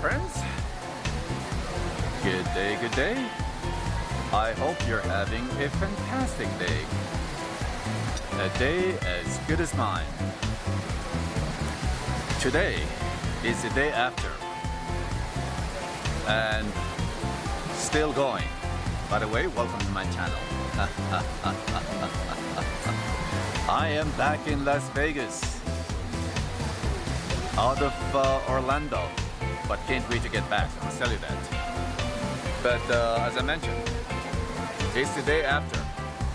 friends. Good day, good day. I hope you're having a fantastic day. A day as good as mine. Today is the day after. And still going. By the way, welcome to my channel. I am back in Las Vegas. Out of Orlando. But can't wait to get back, I'll tell you that. But as I mentioned, it's the day after.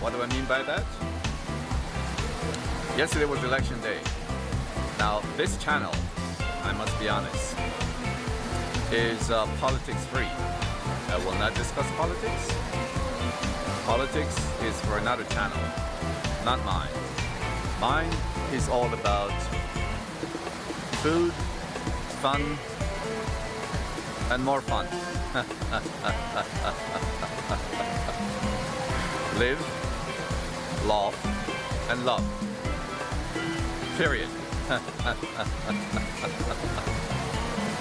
What do I mean by that? Yesterday was election day. Now this channel, I must be honest, is politics free. I will not discuss politics. Politics is for another channel, not mine. Mine is all about food, fun, and more fun. Live, laugh, and love. Period.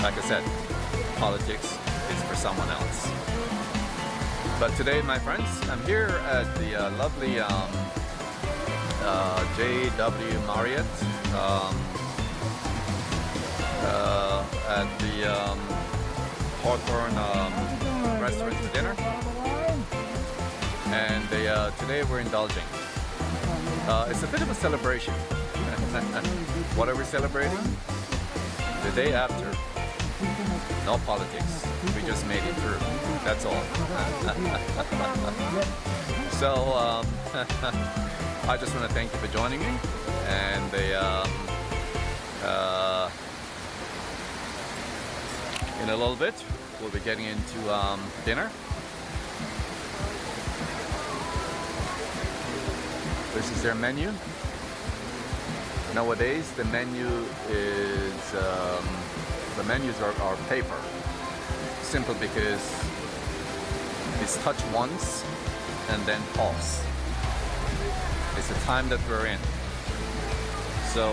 Like I said, politics is for someone else. But today, my friends, I'm here at the lovely JW Marriott at the Hawthorn restaurant for dinner. And today we're indulging. It's a bit of a celebration. What are we celebrating? The day after. No politics. We just made it through. That's all. So I just want to thank you for joining me. And in a little bit, we'll be getting into dinner. This is their menu. Nowadays, the menu is the menus are paper. Simple because it's touch once and then pause. It's the time that we're in. So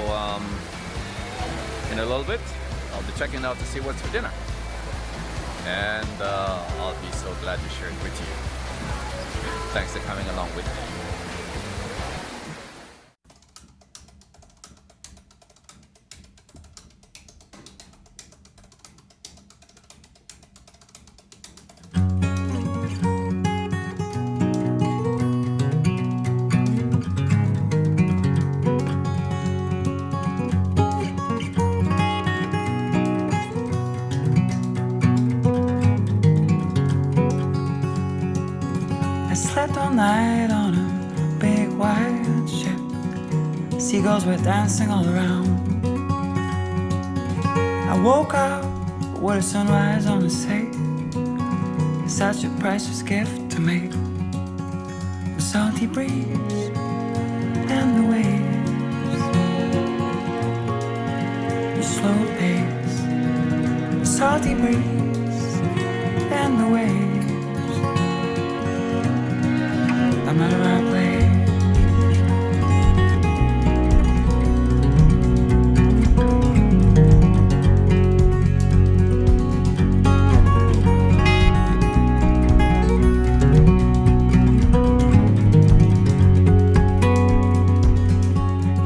in a little bit, I'll be checking out to see what's for dinner. And I'll be so glad to share it with you. Thanks for coming along with me. Slept all night on a big white ship. Seagulls were dancing all around. I woke up with a sunrise on the sea. Such a priceless gift to me. The salty breeze and the waves, the slow pace. The salty breeze and the waves. No matter where I play.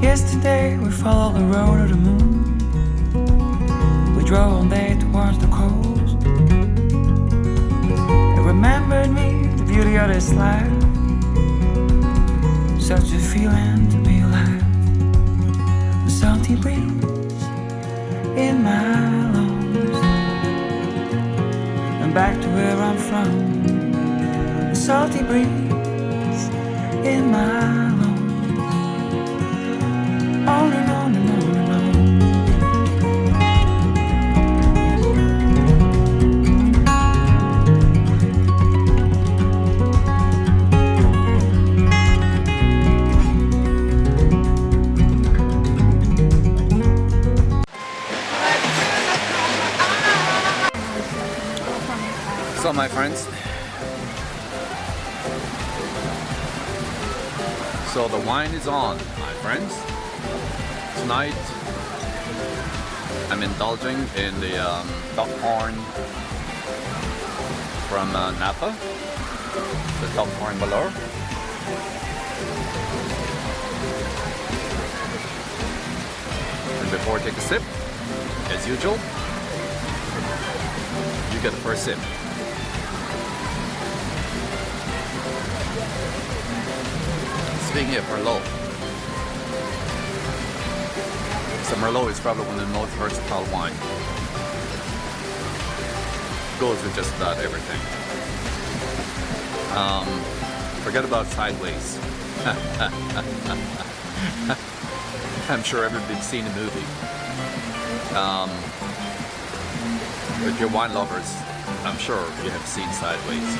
Yesterday we followed the road of the moon. We drove all day towards the coast. It remembered me the beauty of this life. Such a feeling to be alive. The salty breeze in my lungs. And back to where I'm from. The salty breeze in my lungs. On and on and on and on. So my friends, so the wine is on, my friends. Tonight I'm indulging in the Hawthorn from Napa, the Hawthorn below. And before I take a sip, as usual, you get the first sip. Speaking of Merlot, so Merlot is probably one of the most versatile wines. Goes with just about everything. Forget about sideways. I'm sure everybody's seen the movie. If you're wine lovers, I'm sure you have seen Sideways.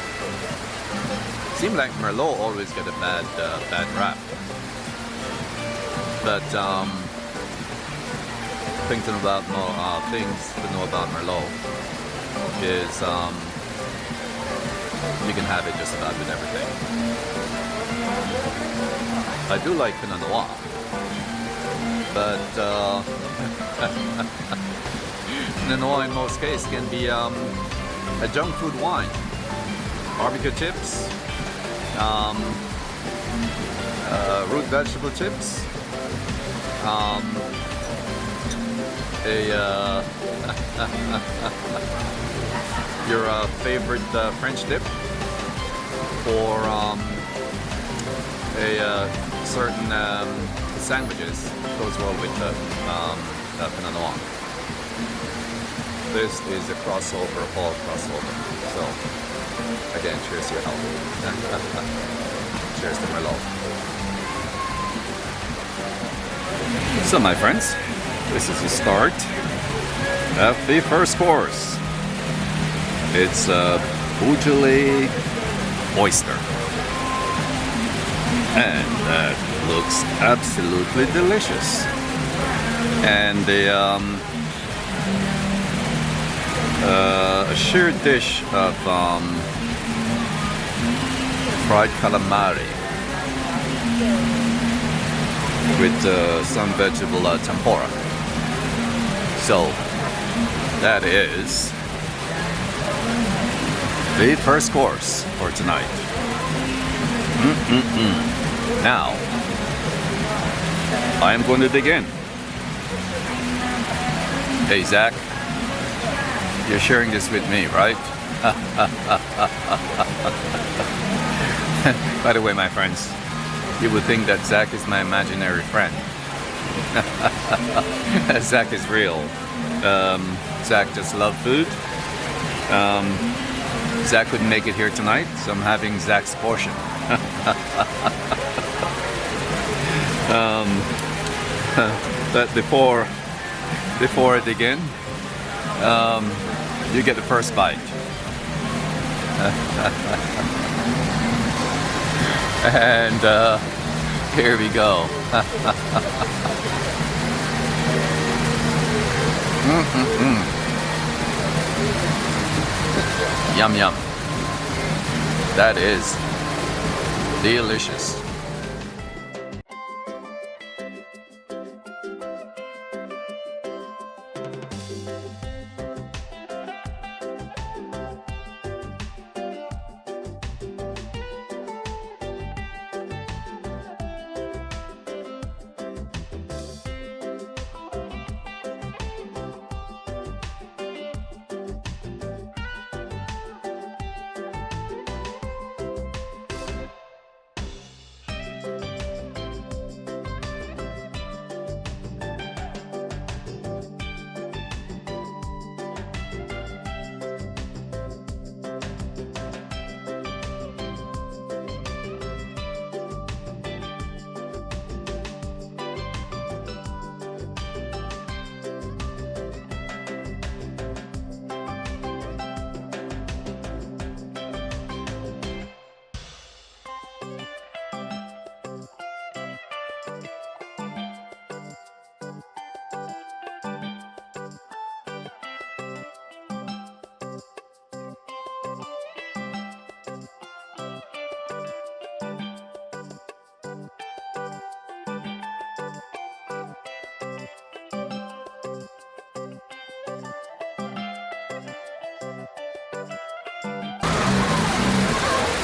Seems like Merlot always get a bad rap. But things to know about Merlot is you can have it just about with everything. I do like Pinot Noir, but Pinot Noir in most cases can be a junk food wine. Barbecue chips, root vegetable chips, your favorite French dip, or certain sandwiches goes well with Pinot Noir. This is a crossover, all crossover. So again, cheers to your health. Cheers to Merlot. So my friends, this is the start of the first course. It's Beaujolais Oyster. And that looks absolutely delicious. And the a sheer dish of fried calamari with some vegetable tempura. So that is the first course for tonight. Now I am going to dig in. Hey Zach, you're sharing this with me, right? By the way, my friends, you would think that Zach is my imaginary friend. Zach is real. Zach just loves food. Zach couldn't make it here tonight, so I'm having Zach's portion. But before I dig in, you get the first bite. And here we go. Yum yum. That is delicious.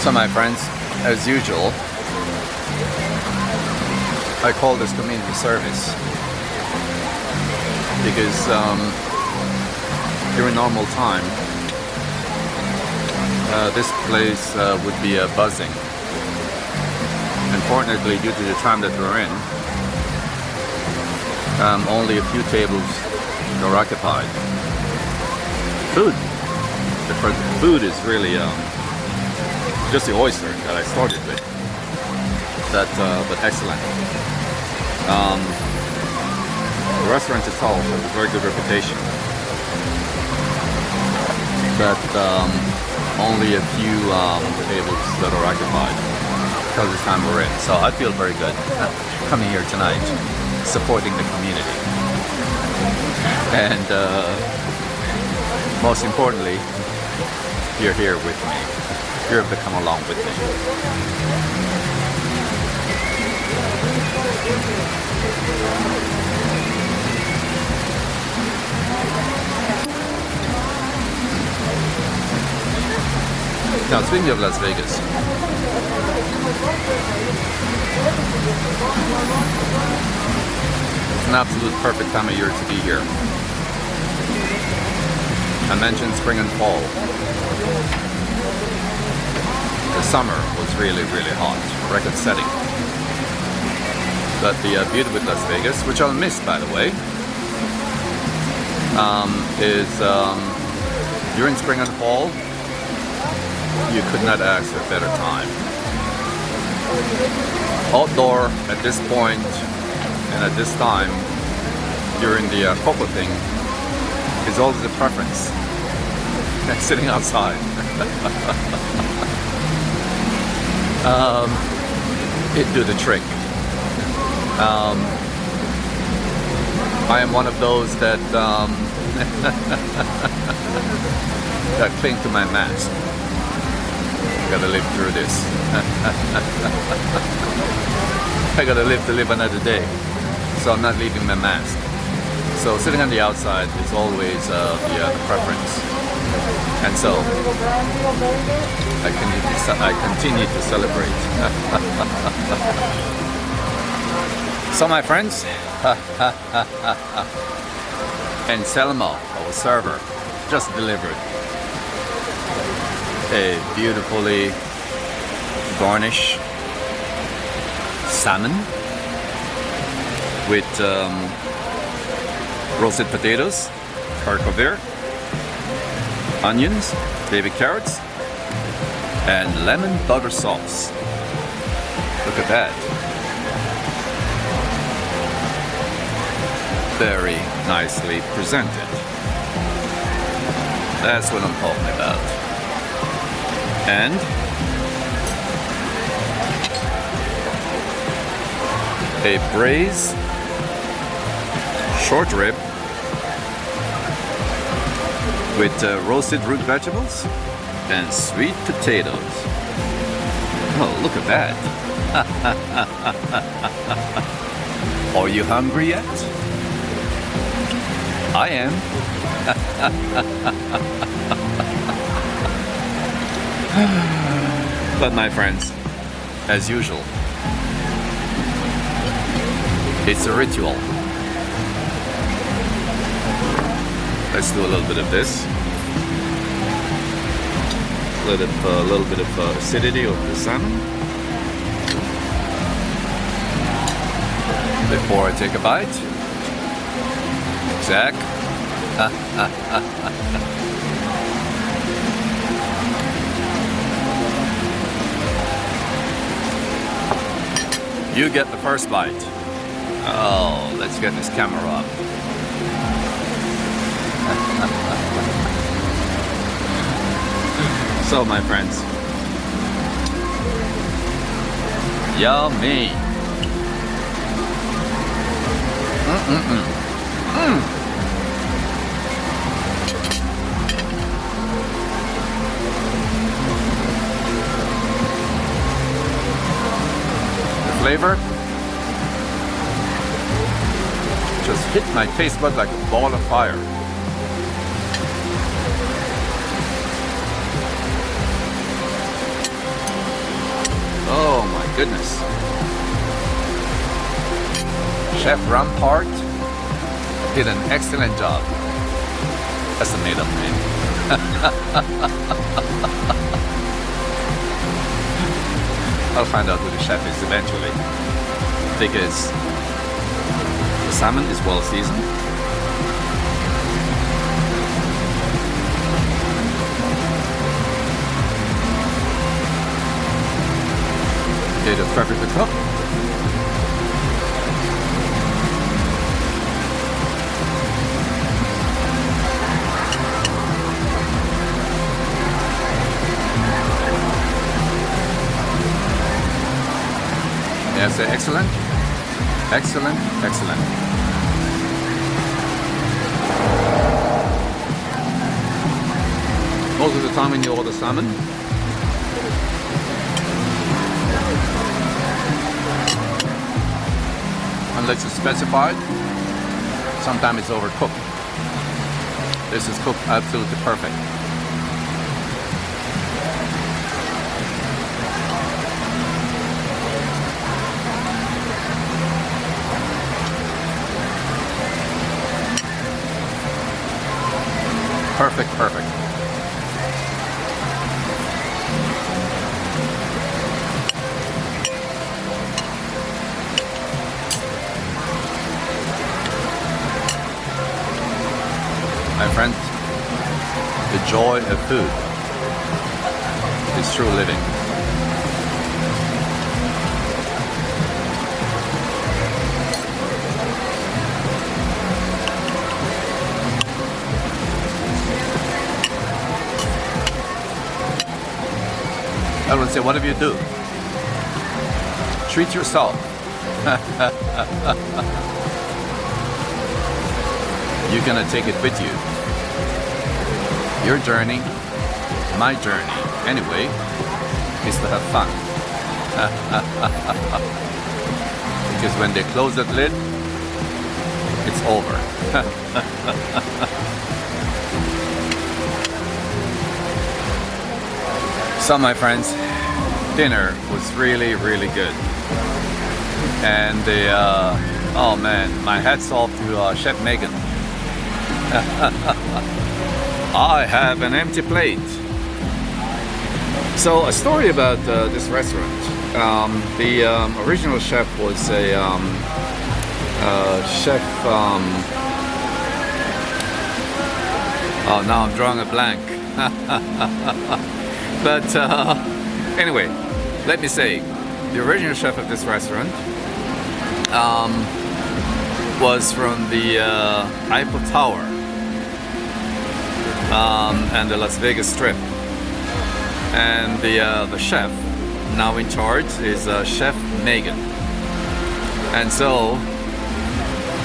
So my friends, as usual, I call this community service because during normal time this place would be buzzing. Unfortunately, due to the time that we're in, only a few tables are occupied. Food. The food is really just the oyster that I started with. But excellent. The restaurant itself has a very good reputation. But only a few tables that are occupied because of the time we're in. So I feel very good coming here tonight, supporting the community. And most importantly, you're here with me. You're able to come along with me. Now, speaking of Las Vegas, it's an absolute perfect time of year to be here. I mentioned spring and fall. The summer was really, really hot, record-setting. But the beauty with Las Vegas, which I'll miss by the way, is during spring and fall, you could not ask for a better time. Outdoor at this point and at this time during the cocoa thing is always a preference. Sitting outside. It do the trick. I am one of those that that cling to my mask. Gotta live through this. I gotta live to live another day. So I'm not leaving my mask. So sitting on the outside is always the preference. And so I continue to celebrate. So my friends, and Salmon, our server, just delivered a beautifully garnished salmon with roasted potatoes, haricot vert, onions, baby carrots, and lemon butter sauce. Look at that. Very nicely presented. That's what I'm talking about. And a braised short rib with roasted root vegetables and sweet potatoes. Oh, look at that. Are you hungry yet? I am. But my friends, as usual, it's a ritual. Let's do a little bit of this. A little bit of acidity of the salmon. Before I take a bite. Zach. You get the first bite. Oh, let's get this camera up. So, my friends, yummy. The flavor just hit my taste bud like a ball of fire. Oh my goodness. Chef Rampart did an excellent job. That's a made-up name. I'll find out who the chef is eventually, because the salmon is well seasoned. It is perfectly cooked. Yes, excellent, excellent, excellent. Most of the time when you order salmon, unless it's specified, sometimes it's overcooked. This is cooked absolutely perfect. Perfect, perfect. My friends, the joy of food is true living. I would say, whatever you do, treat yourself. You're gonna take it with you. Your journey, my journey, anyway, is to have fun. Because when they close that lid, it's over. So my friends, dinner was really, really good. And the, oh man, my hat's off to Chef Megan. I have an empty plate. So a story about this restaurant. The original chef was a chef. Oh, now I'm drawing a blank. But anyway, let me say, the original chef of this restaurant was from the Eiffel Tower and the Las Vegas Strip. And the chef now in charge is Chef Megan. And so,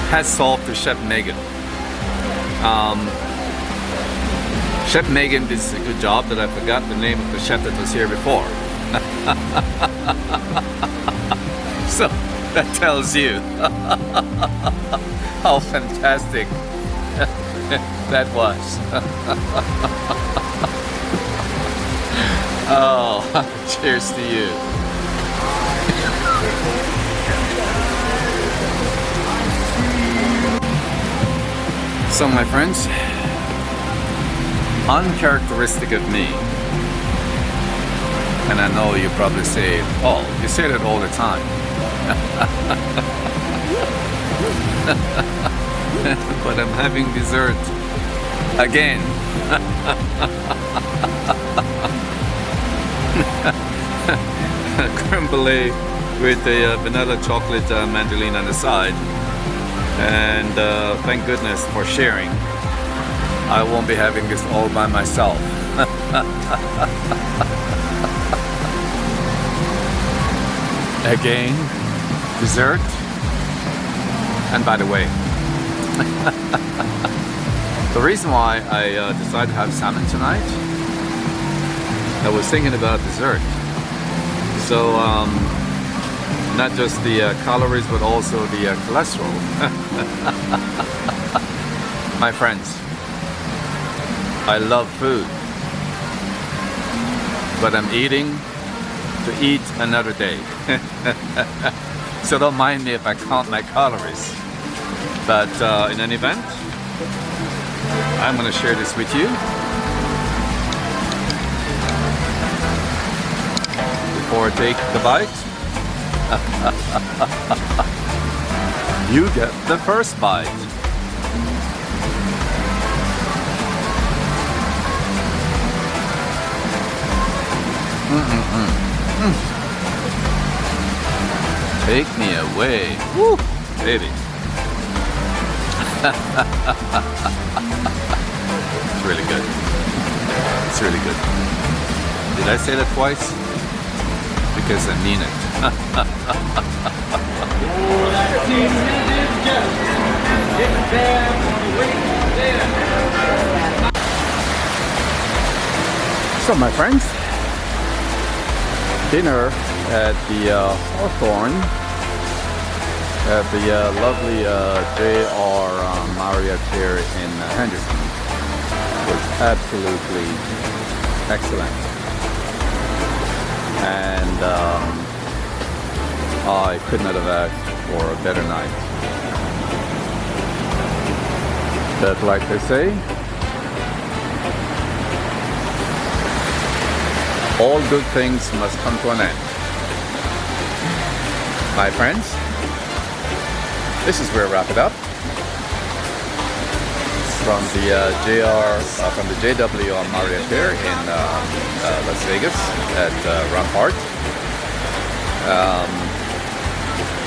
hats off to Chef Megan. Chef Megan did a good job that I forgot the name of the chef that was here before. So that tells you how fantastic that was. Oh, cheers to you. So my friends, uncharacteristic of me, and I know you probably say, oh, you say that all the time. But I'm having dessert again. Creme brulee with the vanilla chocolate mandarin on the side, and thank goodness for sharing. I won't be having this all by myself. Again, dessert. And by the way, the reason why I decided to have salmon tonight, I was thinking about dessert. So not just the calories, but also the cholesterol. My friends, I love food, but I'm eating to eat another day. So don't mind me if I count my calories. But in any event, I'm going to share this with you. Before I take the bite, you get the first bite. Take me away. Woo, baby. It's really good. It's really good. Did I say that twice? Because I mean it. So my friends, dinner at the Hawthorn at the lovely JW Marriott here in Henderson was absolutely excellent, and I could not have asked for a better night. But like they say, all good things must come to an end. My friends, this is where I wrap it up. From the JW Marriott here in Las Vegas at Rampart.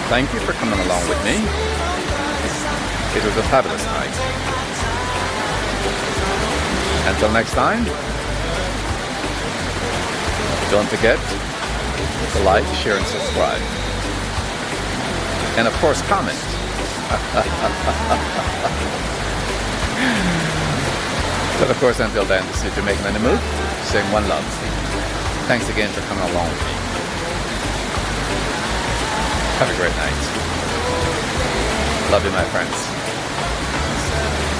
Thank you for coming along with me. It was a fabulous night. Until next time, don't forget to like, share, and subscribe. And of course, comment. But of course, until then, this is Jamaican in the Mood, saying one love. Thanks again for coming along with me. Have a great night. Love you, my friends.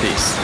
Peace.